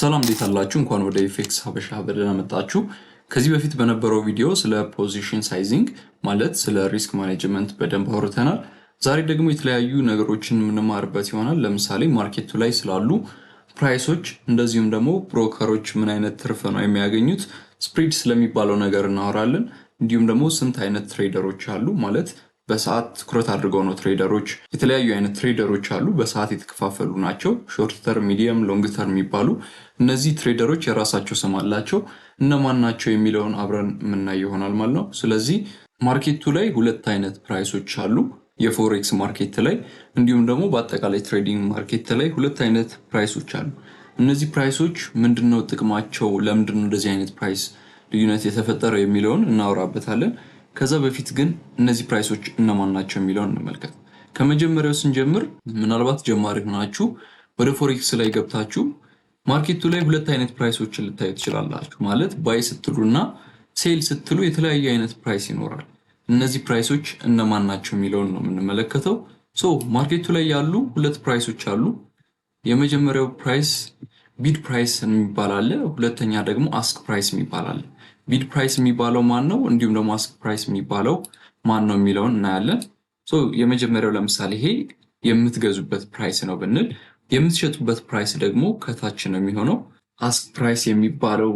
ሰላም እንዴት አላችሁ? እንኳን ወደ ኤፌክስ ሀበሻ በደህና መጣችሁ። ከዚህ በፊት በነበረው ቪዲዮ ስለ ፖዚሽን ሳይዚንግ ማለት ስለ ሪስክ ማኔጅመንት በደንብ አውርተናል። ዛሬ ደግሞ የተለያዩ ነገሮችን የምንማርበት ይሆናል። ለምሳሌ ማርኬቱ ላይ ስላሉ ፕራይሶች፣ እንደዚሁም ደግሞ ብሮከሮች ምን አይነት ትርፍ ነው የሚያገኙት፣ ስፕሪድ ስለሚባለው ነገር እናወራለን። እንዲሁም ደግሞ ስንት አይነት ትሬደሮች አሉ ማለት በሰዓት ትኩረት አድርገው ነው ትሬደሮች። የተለያዩ አይነት ትሬደሮች አሉ፣ በሰዓት የተከፋፈሉ ናቸው። ሾርት ተርም፣ ሚዲየም፣ ሎንግ ተርም የሚባሉ እነዚህ ትሬደሮች የራሳቸው ስም አላቸው። እነማን ናቸው የሚለውን አብረን የምናይ ይሆናል ማለት ነው። ስለዚህ ማርኬቱ ላይ ሁለት አይነት ፕራይሶች አሉ። የፎሬክስ ማርኬት ላይ እንዲሁም ደግሞ በአጠቃላይ ትሬዲንግ ማርኬት ላይ ሁለት አይነት ፕራይሶች አሉ። እነዚህ ፕራይሶች ምንድነው ጥቅማቸው፣ ለምንድነው እንደዚህ አይነት ፕራይስ ልዩነት የተፈጠረው የሚለውን እናወራበታለን። ከዛ በፊት ግን እነዚህ ፕራይሶች እነማን ናቸው የሚለውን እንመልከት። ከመጀመሪያው ስንጀምር ምናልባት ጀማሪ ሆናችሁ ወደ ፎሬክስ ላይ ገብታችሁ ማርኬቱ ላይ ሁለት አይነት ፕራይሶችን ልታዩ ትችላላችሁ። ማለት ባይ ስትሉና ሴል ስትሉ የተለያየ አይነት ፕራይስ ይኖራል። እነዚህ ፕራይሶች እነማን ናቸው የሚለውን ነው የምንመለከተው። ማርኬቱ ላይ ያሉ ሁለት ፕራይሶች አሉ። የመጀመሪያው ፕራይስ ቢድ ፕራይስ የሚባል አለ። ሁለተኛ ደግሞ አስክ ፕራይስ የሚባል አለ። ቢድ ፕራይስ የሚባለው ማን ነው፣ እንዲሁም ደግሞ አስክ ፕራይስ የሚባለው ማን ነው የሚለውን እናያለን። የመጀመሪያው ለምሳሌ ይሄ የምትገዙበት ፕራይስ ነው ብንል፣ የምትሸጡበት ፕራይስ ደግሞ ከታች ነው የሚሆነው። አስክ ፕራይስ የሚባለው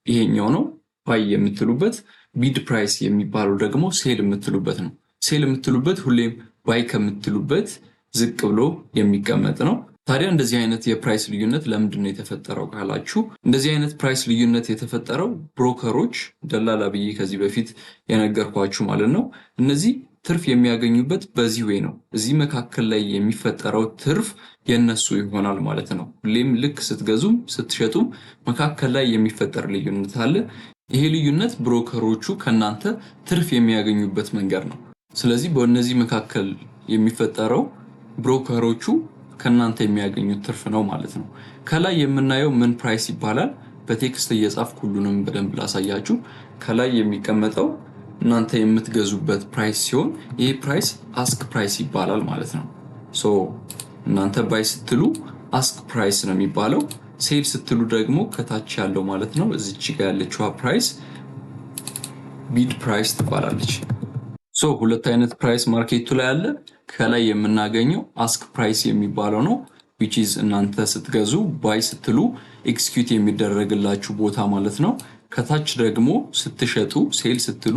ይሄኛው ነው ባይ የምትሉበት። ቢድ ፕራይስ የሚባለው ደግሞ ሴል የምትሉበት ነው። ሴል የምትሉበት ሁሌም ባይ ከምትሉበት ዝቅ ብሎ የሚቀመጥ ነው። ታዲያ እንደዚህ አይነት የፕራይስ ልዩነት ለምንድነው የተፈጠረው ካላችሁ፣ እንደዚህ አይነት ፕራይስ ልዩነት የተፈጠረው ብሮከሮች፣ ደላላ ብዬ ከዚህ በፊት የነገርኳችሁ ማለት ነው። እነዚህ ትርፍ የሚያገኙበት በዚህ ወይ ነው። እዚህ መካከል ላይ የሚፈጠረው ትርፍ የነሱ ይሆናል ማለት ነው። ሁሌም ልክ ስትገዙም ስትሸጡም መካከል ላይ የሚፈጠር ልዩነት አለ። ይሄ ልዩነት ብሮከሮቹ ከናንተ ትርፍ የሚያገኙበት መንገድ ነው። ስለዚህ በእነዚህ መካከል የሚፈጠረው ብሮከሮቹ ከናንተ የሚያገኙት ትርፍ ነው ማለት ነው። ከላይ የምናየው ምን ፕራይስ ይባላል? በቴክስት እየጻፍኩ ሁሉንም በደንብ ላሳያችሁ። ከላይ የሚቀመጠው እናንተ የምትገዙበት ፕራይስ ሲሆን ይሄ ፕራይስ አስክ ፕራይስ ይባላል ማለት ነው። እናንተ ባይ ስትሉ አስክ ፕራይስ ነው የሚባለው። ሴል ስትሉ ደግሞ ከታች ያለው ማለት ነው እዚች ጋር ያለችው ፕራይስ ቢድ ፕራይስ ትባላለች። ሁለት አይነት ፕራይስ ማርኬቱ ላይ አለ። ከላይ የምናገኘው አስክ ፕራይስ የሚባለው ነው which is እናንተ ስትገዙ ባይ ስትሉ ኤክስኪዩት የሚደረግላችሁ ቦታ ማለት ነው። ከታች ደግሞ ስትሸጡ ሴል ስትሉ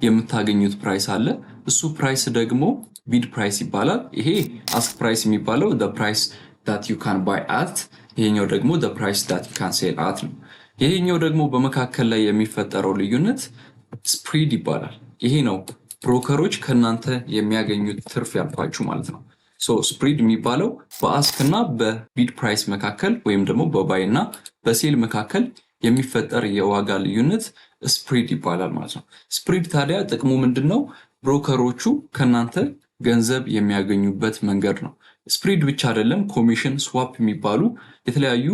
የምታገኙት ፕራይስ አለ። እሱ ፕራይስ ደግሞ ቢድ ፕራይስ ይባላል። ይሄ አስክ ፕራይስ የሚባለው the price that you can buy at፣ ይሄኛው ደግሞ the price that you can sell at ነው። ይሄኛው ደግሞ በመካከል ላይ የሚፈጠረው ልዩነት ስፕሪድ ይባላል። ይሄ ነው ብሮከሮች ከናንተ የሚያገኙት ትርፍ ያልኳችሁ ማለት ነው። ስፕሪድ የሚባለው በአስክ እና በቢድ ፕራይስ መካከል ወይም ደግሞ በባይ እና በሴል መካከል የሚፈጠር የዋጋ ልዩነት ስፕሪድ ይባላል ማለት ነው። ስፕሪድ ታዲያ ጥቅሙ ምንድነው? ብሮከሮቹ ከናንተ ገንዘብ የሚያገኙበት መንገድ ነው። ስፕሪድ ብቻ አይደለም፣ ኮሚሽን፣ ስዋፕ የሚባሉ የተለያዩ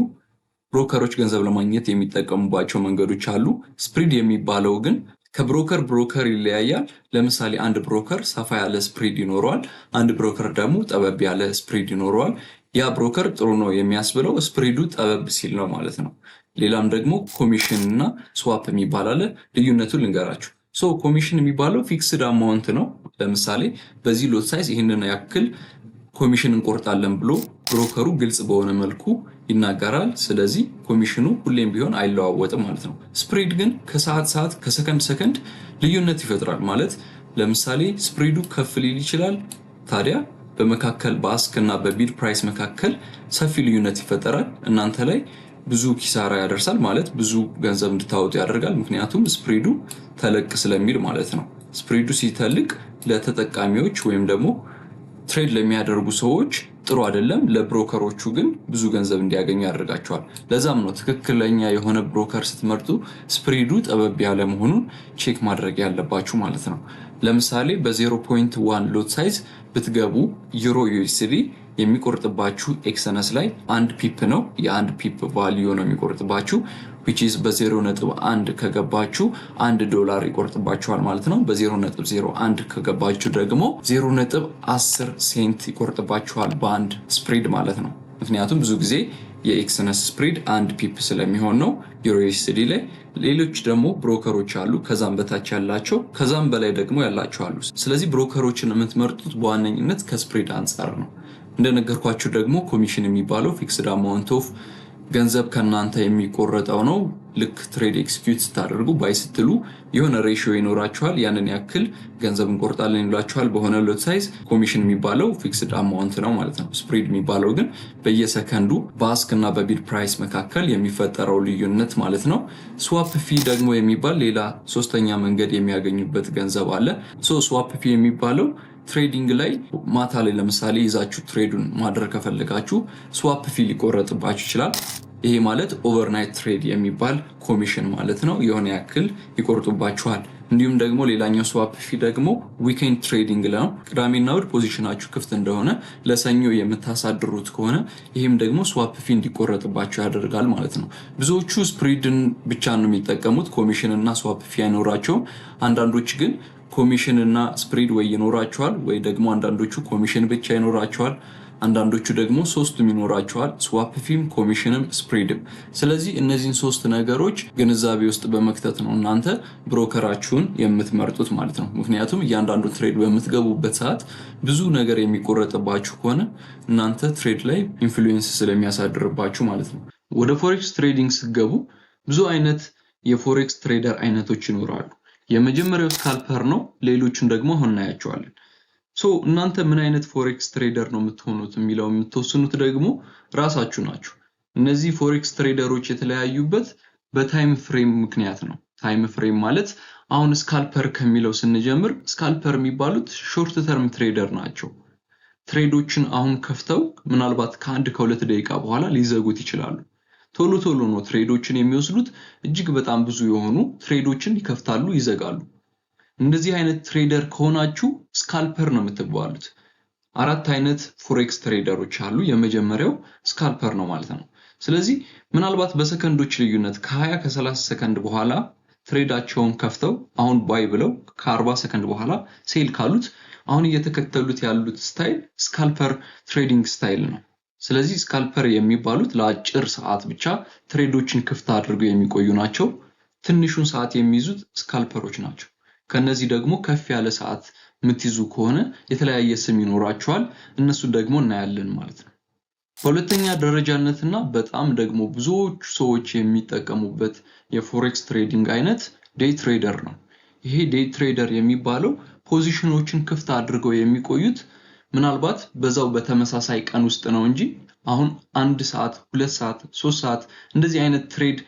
ብሮከሮች ገንዘብ ለማግኘት የሚጠቀሙባቸው መንገዶች አሉ። ስፕሪድ የሚባለው ግን ከብሮከር ብሮከር ይለያያል። ለምሳሌ አንድ ብሮከር ሰፋ ያለ ስፕሪድ ይኖረዋል፣ አንድ ብሮከር ደግሞ ጠበብ ያለ ስፕሪድ ይኖረዋል። ያ ብሮከር ጥሩ ነው የሚያስብለው ስፕሪዱ ጠበብ ሲል ነው ማለት ነው። ሌላም ደግሞ ኮሚሽን እና ስዋፕ የሚባል አለ። ልዩነቱን ልንገራችሁ። ኮሚሽን የሚባለው ፊክስድ አማውንት ነው። ለምሳሌ በዚህ ሎት ሳይዝ ይህንን ያክል ኮሚሽን እንቆርጣለን ብሎ ብሮከሩ ግልጽ በሆነ መልኩ ይናገራል። ስለዚህ ኮሚሽኑ ሁሌም ቢሆን አይለዋወጥም ማለት ነው። ስፕሪድ ግን ከሰዓት ሰዓት ከሰከንድ ሰከንድ ልዩነት ይፈጥራል ማለት ለምሳሌ ስፕሪዱ ከፍ ሊል ይችላል። ታዲያ በመካከል በአስክ እና በቢድ ፕራይስ መካከል ሰፊ ልዩነት ይፈጠራል። እናንተ ላይ ብዙ ኪሳራ ያደርሳል ማለት ብዙ ገንዘብ እንድታወጡ ያደርጋል። ምክንያቱም ስፕሪዱ ተለቅ ስለሚል ማለት ነው። ስፕሪዱ ሲተልቅ ለተጠቃሚዎች ወይም ደግሞ ትሬድ ለሚያደርጉ ሰዎች ጥሩ አይደለም። ለብሮከሮቹ ግን ብዙ ገንዘብ እንዲያገኙ ያደርጋቸዋል። ለዛም ነው ትክክለኛ የሆነ ብሮከር ስትመርጡ ስፕሪዱ ጠበብ ያለ መሆኑን ቼክ ማድረግ ያለባችሁ ማለት ነው። ለምሳሌ በ0.1 ሎት ሳይዝ ብትገቡ ዩሮ ዩኤስዲ የሚቆርጥባችሁ ኤክስነስ ላይ አንድ ፒፕ ነው። የአንድ ፒፕ ቫልዩ ነው የሚቆርጥባችሁ which is በ0.1 ከገባችሁ $1 ይቆርጥባችኋል ማለት ነው። በ0.01 ከገባችሁ ደግሞ 0.10 ሴንት ይቆርጥባችኋል በአንድ ስፕሪድ ማለት ነው። ምክንያቱም ብዙ ጊዜ የኤክስነስ ስፕሪድ 1 ፒፕ ስለሚሆን ነው ዩኤስዲ ላይ። ሌሎች ደግሞ ብሮከሮች አሉ ከዛም በታች ያላቸው ከዛም በላይ ደግሞ ያላቸው አሉ። ስለዚህ ብሮከሮችን የምትመርጡት በዋነኝነት ከስፕሪድ አንፃር ነው። እንደነገርኳችሁ ደግሞ ኮሚሽን የሚባለው ፊክስድ አማውንት ኦፍ ገንዘብ ከናንተ የሚቆረጠው ነው። ልክ ትሬድ ኤክስኪዩት ስታደርጉ ባይ ስትሉ የሆነ ሬሽዮ ይኖራችኋል። ያንን ያክል ገንዘብ እንቆርጣለን ይላችኋል በሆነ ሎት ሳይዝ። ኮሚሽን የሚባለው ፊክስድ አማውንት ነው ማለት ነው። ስፕሪድ የሚባለው ግን በየሰከንዱ በአስክ እና በቢድ ፕራይስ መካከል የሚፈጠረው ልዩነት ማለት ነው። ስዋፕ ፊ ደግሞ የሚባል ሌላ ሶስተኛ መንገድ የሚያገኙበት ገንዘብ አለ። ስዋፕ ፊ የሚባለው ትሬዲንግ ላይ ማታ ላይ ለምሳሌ ይዛችሁ ትሬዱን ማድረግ ከፈለጋችሁ ስዋፕ ፊ ሊቆረጥባችሁ ይችላል። ይሄ ማለት ኦቨርናይት ትሬድ የሚባል ኮሚሽን ማለት ነው። የሆነ ያክል ይቆርጡባችኋል። እንዲሁም ደግሞ ሌላኛው ስዋፕ ፊ ደግሞ ዊኬንድ ትሬዲንግ ነው። ቅዳሜና እሁድ ፖዚሽናችሁ ክፍት እንደሆነ ለሰኞ የምታሳድሩት ከሆነ ይህም ደግሞ ስዋፕ ፊ እንዲቆረጥባችሁ ያደርጋል ማለት ነው። ብዙዎቹ ስፕሪድን ብቻ ነው የሚጠቀሙት፣ ኮሚሽን እና ስዋፕ ፊ አይኖራቸውም። አንዳንዶች ግን ኮሚሽን እና ስፕሪድ ወይ ይኖራቸዋል ወይ ደግሞ አንዳንዶቹ ኮሚሽን ብቻ ይኖራቸዋል። አንዳንዶቹ ደግሞ ሶስቱም ይኖራቸዋል፣ ስዋፕ ፊም ኮሚሽንም ስፕሪድም። ስለዚህ እነዚህን ሶስት ነገሮች ግንዛቤ ውስጥ በመክተት ነው እናንተ ብሮከራችሁን የምትመርጡት ማለት ነው። ምክንያቱም እያንዳንዱ ትሬድ በምትገቡበት ሰዓት ብዙ ነገር የሚቆረጥባችሁ ከሆነ እናንተ ትሬድ ላይ ኢንፍሉዌንስ ስለሚያሳድርባችሁ ማለት ነው። ወደ ፎሬክስ ትሬዲንግ ስትገቡ ብዙ አይነት የፎሬክስ ትሬደር አይነቶች ይኖራሉ። የመጀመሪያው ስካልፐር ነው። ሌሎቹን ደግሞ አሁን እናያቸዋለን። እናንተ ምን አይነት ፎሬክስ ትሬደር ነው የምትሆኑት የሚለው የምትወስኑት ደግሞ ራሳችሁ ናችሁ። እነዚህ ፎሬክስ ትሬደሮች የተለያዩበት በታይም ፍሬም ምክንያት ነው። ታይም ፍሬም ማለት አሁን ስካልፐር ከሚለው ስንጀምር ስካልፐር የሚባሉት ሾርት ተርም ትሬደር ናቸው። ትሬዶችን አሁን ከፍተው ምናልባት ከ1-2 ደቂቃ በኋላ ሊዘጉት ይችላሉ። ቶሎ ቶሎ ነው ትሬዶችን የሚወስዱት። እጅግ በጣም ብዙ የሆኑ ትሬዶችን ይከፍታሉ፣ ይዘጋሉ። እንደዚህ አይነት ትሬደር ከሆናችሁ ስካልፐር ነው የምትባሉት። 4 አይነት ፎሬክስ ትሬደሮች አሉ። የመጀመሪያው ስካልፐር ነው ማለት ነው። ስለዚህ ምናልባት በሰከንዶች ልዩነት ከ20-30 ሰከንድ በኋላ ትሬዳቸውን ከፍተው አሁን ባይ ብለው ከ40 ሰከንድ በኋላ ሴል ካሉት አሁን እየተከተሉት ያሉት ስታይል ስካልፐር ትሬዲንግ ስታይል ነው። ስለዚህ ስካልፐር የሚባሉት ለአጭር ሰዓት ብቻ ትሬዶችን ክፍት አድርገው የሚቆዩ ናቸው። ትንሹን ሰዓት የሚይዙት ስካልፐሮች ናቸው። ከነዚህ ደግሞ ከፍ ያለ ሰዓት የምትይዙ ከሆነ የተለያየ ስም ይኖራቸዋል። እነሱ ደግሞ እናያለን ማለት ነው። በሁለተኛ ደረጃነትና በጣም ደግሞ ብዙዎቹ ሰዎች የሚጠቀሙበት የፎሬክስ ትሬዲንግ አይነት ዴይ ትሬደር ነው። ይሄ ዴይ ትሬደር የሚባለው ፖዚሽኖችን ክፍት አድርገው የሚቆዩት ምናልባት በዛው በተመሳሳይ ቀን ውስጥ ነው እንጂ አሁን 1 ሰዓት፣ 2 ሰዓት፣ 3 ሰዓት እንደዚህ አይነት ትሬድ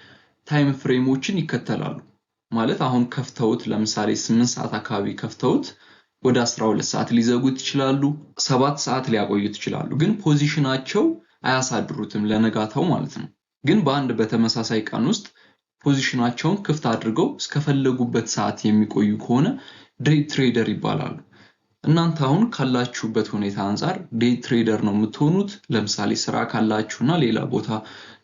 ታይም ፍሬሞችን ይከተላሉ። ማለት አሁን ከፍተውት ለምሳሌ 8 ሰዓት አካባቢ ከፍተውት ወደ 12 ሰዓት ሊዘጉት ይችላሉ፣ 7 ሰዓት ሊያቆዩት ይችላሉ። ግን ፖዚሽናቸው አያሳድሩትም ለነጋታው ማለት ነው። ግን በአንድ በተመሳሳይ ቀን ውስጥ ፖዚሽናቸውን ክፍት አድርገው እስከፈለጉበት ሰዓት የሚቆዩ ከሆነ ዴይ ትሬደር ይባላሉ። እናንተ አሁን ካላችሁበት ሁኔታ አንፃር ዴይ ትሬደር ነው የምትሆኑት። ለምሳሌ ስራ ካላችሁና ሌላ ቦታ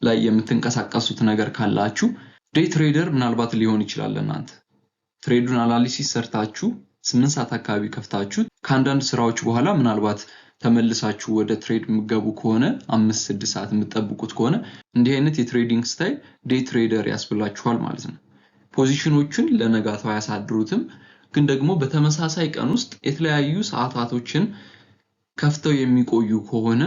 ላይ የምትንቀሳቀሱት ነገር ካላችሁ ዴይ ትሬደር ምናልባት ሊሆን ይችላል። እናንተ ትሬዱን አናሊሲስ ሰርታችሁ 8 ሰዓት አካባቢ ከፍታችሁ ከአንዳንድ ስራዎች በኋላ ምናልባት ተመልሳችሁ ወደ ትሬድ የምትገቡ ከሆነ 5-6 ሰዓት የምትጠብቁት ከሆነ እንዲህ አይነት የትሬዲንግ ስታይል ዴይ ትሬደር ያስብላችኋል ማለት ነው። ፖዚሽኖችን ለነጋታው ያሳድሩትም፣ ግን ደግሞ በተመሳሳይ ቀን ውስጥ የተለያዩ ሰዓታቶችን ከፍተው የሚቆዩ ከሆነ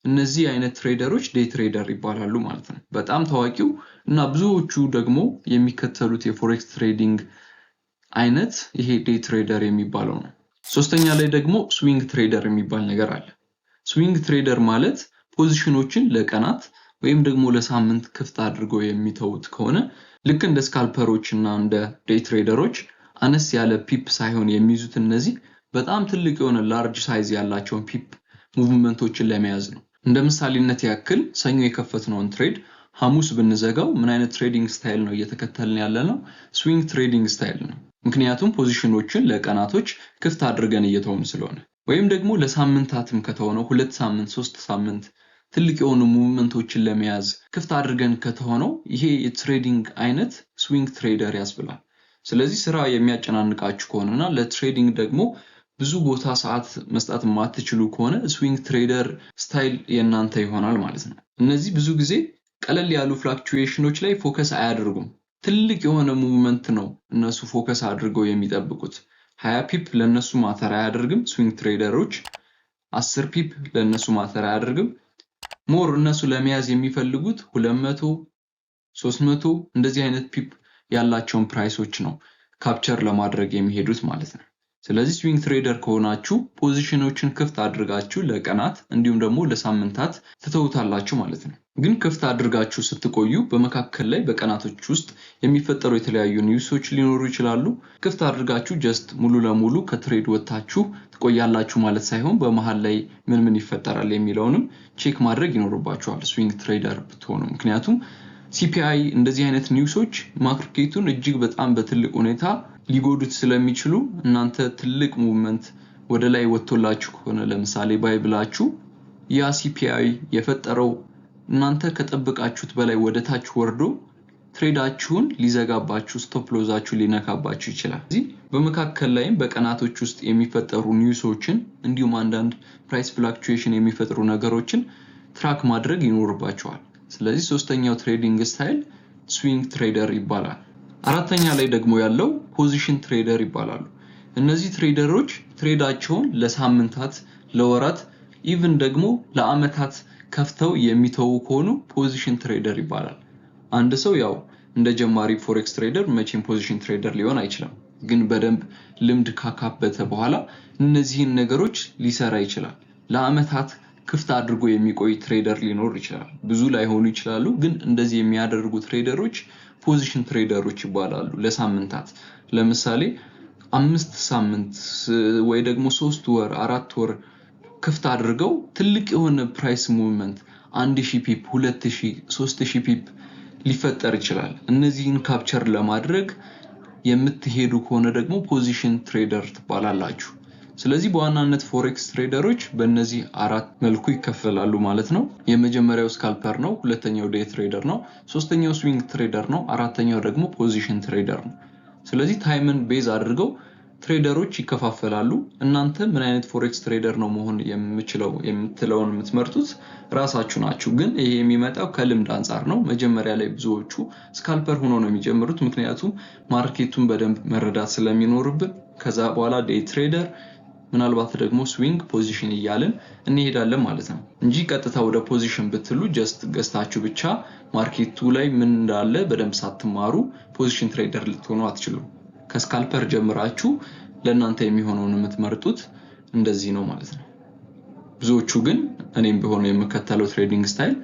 እነዚህ አይነት ትሬደሮች ዴይ ትሬደር ይባላሉ ማለት ነው። በጣም ታዋቂው እና ብዙዎቹ ደግሞ የሚከተሉት የፎሬክስ ትሬዲንግ አይነት ይሄ ዴይ ትሬደር የሚባለው ነው። ሶስተኛ ላይ ደግሞ ስዊንግ ትሬደር የሚባል ነገር አለ። ስዊንግ ትሬደር ማለት ፖዚሽኖችን ለቀናት ወይም ደግሞ ለሳምንት ክፍት አድርገው የሚተውት ከሆነ ልክ እንደ ስካልፐሮች እና እንደ ዴይ ትሬደሮች አነስ ያለ ፒፕ ሳይሆን የሚይዙት እነዚህ በጣም ትልቅ የሆነ ላርጅ ሳይዝ ያላቸውን ፒፕ ሙቭመንቶችን ለመያዝ ነው። እንደ ምሳሌነት ያክል ሰኞ የከፈትነውን ትሬድ ሐሙስ ብንዘጋው ምን አይነት ትሬዲንግ ስታይል ነው እየተከተልን ያለነው? ስዊንግ ትሬዲንግ ስታይል ነው። ምክንያቱም ፖዚሽኖችን ለቀናቶች ክፍት አድርገን እየተውን ስለሆነ፣ ወይም ደግሞ ለሳምንታትም ከተሆነው 2 ሳምንት 3 ሳምንት ትልቅ የሆኑ ሙቭመንቶችን ለመያዝ ክፍት አድርገን ከተሆነው ይሄ የትሬዲንግ አይነት ስዊንግ ትሬደር ያስብላል። ስለዚህ ስራ የሚያጨናንቃችሁ ከሆነና ለትሬዲንግ ደግሞ ብዙ ቦታ ሰዓት መስጣት ማትችሉ ከሆነ ስዊንግ ትሬደር ስታይል የናንተ ይሆናል ማለት ነው። እነዚህ ብዙ ጊዜ ቀለል ያሉ ፍላክቹዌሽኖች ላይ ፎከስ አያደርጉም። ትልቅ የሆነ ሙቭመንት ነው እነሱ ፎከስ አድርገው የሚጠብቁት። 20 ፒፕ ለነሱ ማተር አያደርግም። ስዊንግ ትሬደሮች 10 ፒፕ ለነሱ ማተር አያደርግም። ሞር እነሱ ለመያዝ የሚፈልጉት 200 300 እንደዚህ አይነት ፒፕ ያላቸውን ፕራይሶች ነው ካፕቸር ለማድረግ የሚሄዱት ማለት ነው። ስለዚህ ስዊንግ ትሬደር ከሆናችሁ ፖዚሽኖችን ክፍት አድርጋችሁ ለቀናት እንዲሁም ደግሞ ለሳምንታት ትተውታላችሁ ማለት ነው። ግን ክፍት አድርጋችሁ ስትቆዩ በመካከል ላይ በቀናቶች ውስጥ የሚፈጠሩ የተለያዩ ኒውሶች ሊኖሩ ይችላሉ። ክፍት አድርጋችሁ ጀስት ሙሉ ለሙሉ ከትሬድ ወጣችሁ ትቆያላችሁ ማለት ሳይሆን በመሃል ላይ ምን ይፈጠራል የሚለውንም ቼክ ማድረግ ይኖርባችኋል ስዊንግ ትሬደር ብትሆኑ። ምክንያቱም ሲፒአይ እንደዚህ አይነት ኒውሶች ማርኬቱን እጅግ በጣም በትልቅ ሁኔታ ሊጎዱት ስለሚችሉ እናንተ ትልቅ ሙቭመንት ወደ ላይ ወጥቶላችሁ ከሆነ ለምሳሌ ባይ ብላችሁ ያ ሲፒአይ የፈጠረው እናንተ ከጠበቃችሁት በላይ ወደ ታች ወርዶ ትሬዳችሁን ሊዘጋባችሁ ስቶፕ ሎዛችሁ ሊነካባችሁ ይችላል። እዚህ በመካከል ላይም በቀናቶች ውስጥ የሚፈጠሩ ኒውሶችን እንዲሁም አንዳንድ ፕራይስ ፍላክቹዌሽን የሚፈጥሩ ነገሮችን ትራክ ማድረግ ይኖርባችኋል። ስለዚህ ሶስተኛው ትሬዲንግ ስታይል ስዊንግ ትሬደር ይባላል። አራተኛ ላይ ደግሞ ያለው ፖዚሽን ትሬደር ይባላሉ። እነዚህ ትሬደሮች ትሬዳቸውን ለሳምንታት፣ ለወራት ኢቭን ደግሞ ለአመታት ከፍተው የሚተው ከሆኑ ፖዚሽን ትሬደር ይባላል። አንድ ሰው ያው እንደ ጀማሪ ፎሬክስ ትሬደር መቼም ፖዚሽን ትሬደር ሊሆን አይችልም። ግን በደንብ ልምድ ካካበተ በኋላ እነዚህን ነገሮች ሊሰራ ይችላል። ለአመታት ክፍት አድርጎ የሚቆይ ትሬደር ሊኖር ይችላል። ብዙ ላይሆኑ ይችላሉ፣ ግን እንደዚህ የሚያደርጉ ትሬደሮች ፖዚሽን ትሬደሮች ይባላሉ። ለሳምንታት ለምሳሌ 5 ሳምንት ወይ ደግሞ 3 ወር 4 ወር ክፍት አድርገው ትልቅ የሆነ ፕራይስ ሙቭመንት 1000 ፒፕ 2000 3000 ፒፕ ሊፈጠር ይችላል። እነዚህን ካፕቸር ለማድረግ የምትሄዱ ከሆነ ደግሞ ፖዚሽን ትሬደር ትባላላችሁ። ስለዚህ በዋናነት ፎሬክስ ትሬደሮች በእነዚህ 4 መልኩ ይከፈላሉ ማለት ነው። የመጀመሪያው ስካልፐር ነው፣ ሁለተኛው ዴይ ትሬደር ነው፣ ሶስተኛው ስዊንግ ትሬደር ነው፣ አራተኛው ደግሞ ፖዚሽን ትሬደር ነው። ስለዚህ ታይምን ቤዝ አድርገው ትሬደሮች ይከፋፈላሉ። እናንተ ምን አይነት ፎሬክስ ትሬደር ነው መሆን የምትለውን የምትመርጡት ራሳችሁ ናችሁ። ግን ይሄ የሚመጣው ከልምድ አንፃር ነው። መጀመሪያ ላይ ብዙዎቹ ስካልፐር ሆኖ ነው የሚጀምሩት፣ ምክንያቱም ማርኬቱን በደንብ መረዳት ስለሚኖርብን። ከዛ በኋላ ዴይ ትሬደር ምናልባት ደግሞ ስዊንግ ፖዚሽን እያልን እንሄዳለን ማለት ነው እንጂ ቀጥታ ወደ ፖዚሽን ብትሉ ጀስት ገስታችሁ ብቻ ማርኬቱ ላይ ምን እንዳለ በደንብ ሳትማሩ ፖዚሽን ትሬደር ልትሆኑ አትችሉም። ከስካልፐር ጀምራችሁ ለእናንተ የሚሆነውን የምትመርጡት እንደዚህ ነው ማለት ነው። ብዙዎቹ ግን እኔም ቢሆን የምከተለው ትሬዲንግ ስታይል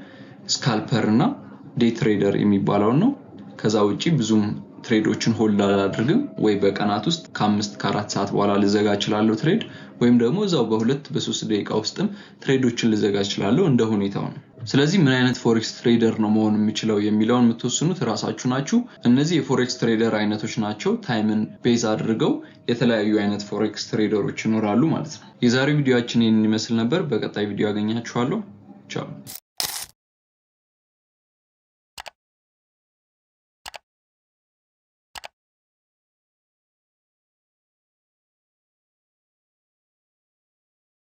ስካልፐር እና ዴይ ትሬደር የሚባለው ነው። ከዛ ውጪ ብዙም ትሬዶችን ሆልድ አላደርግም። ወይ በቀናት ውስጥ ከ5 ከ4 ሰዓት በኋላ ልዘጋ እችላለሁ ትሬድ፣ ወይም ደግሞ እዛው በ2 በ3 ደቂቃ ውስጥም ትሬዶችን ልዘጋ እችላለሁ እንደ ሁኔታው ነው። ስለዚህ ምን አይነት ፎሬክስ ትሬደር ነው መሆን የሚችለው የሚለውን የምትወስኑት ራሳችሁ ናችሁ። እነዚህ የፎሬክስ ትሬደር አይነቶች ናቸው። ታይምን ቤዝ አድርገው የተለያዩ አይነት ፎሬክስ ትሬደሮች ይኖራሉ ማለት ነው። የዛሬው ቪዲዮአችን ይህንን ይመስል ነበር። በቀጣይ ቪዲዮ አገኛችኋለሁ። ቻው።